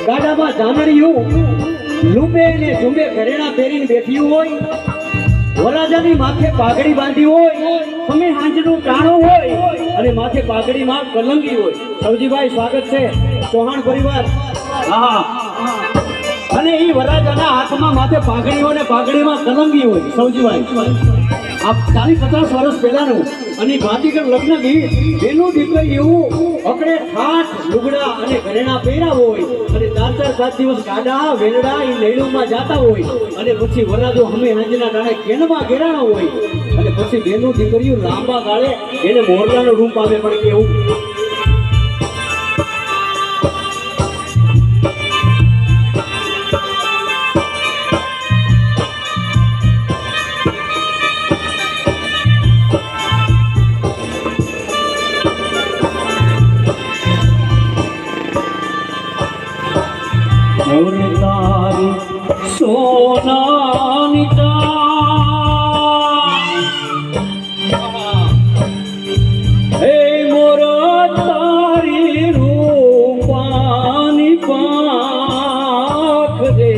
ગાડામાં જાનડિયું લૂંબે ને ઝુંબે ઘરેણા પહેરીને બેઠી હોય, વરાજાની માથે પાઘડી બાંધી હોય, તમે હાંજનું ટાણું હોય અને માથે પાઘડીમાં કલંગી હોય. સવજીભાઈ સ્વાગત છે ચૌહાણ પરિવાર. હા, અને એ વરાજાના હાથમાં માથે પાઘડી હોય ને પાઘડીમાં કલંગી હોય. સવજીભાઈ આ 40-50 વર્ષ પહેલાનું અને ભાતીગર લગ્ન ગીત બેનું દીકરી એવું અકડે ઠાઠ લુગડા અને ઘરેણા પહેર્યા હોય અને 4-4-7 દિવસ ગાડા વેલડા એ નૈણુમાં જાતા હોય અને પછી વરાજો હમે હાંજના ટાણે કેનમાં ઘેરાણા હોય અને પછી બેનું દીકરીઓ લાંબા ગાળે એને મોરલાનું રૂપ આવે. પણ કેવું તારી સોનાની હે મોર તારી રૂપાની પાંખ રે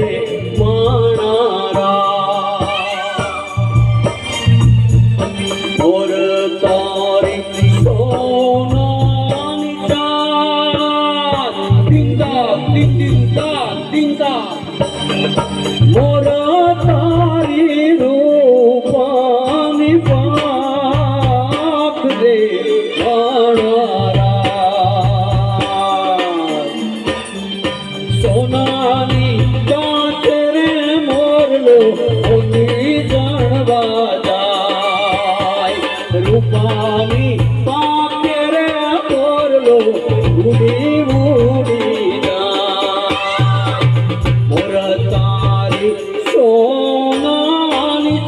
માણારા મોર તારી સોનાની પિંડા પિંડા મોર તારી રૂપાની પાંખ રે સોનાની પાંખ રે મોરલો મોતી જાણવા જાય રૂપાની પાંખ રે મોરલો ઉડી ઉડી સોનાની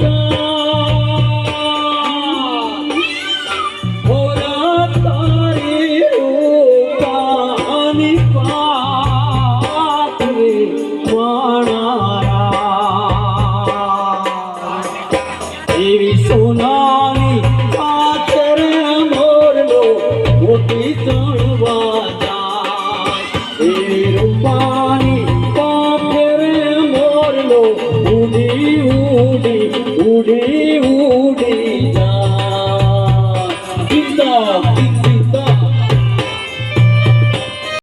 મોરા તારી રૂપાની પાંખ રે માણારા એવી સોનાની પાંખ રે મોરલો મોતી જાણવા જાય એવી રૂપાની પાંખ રે મોરલો ઉડી ઉડી ઉડી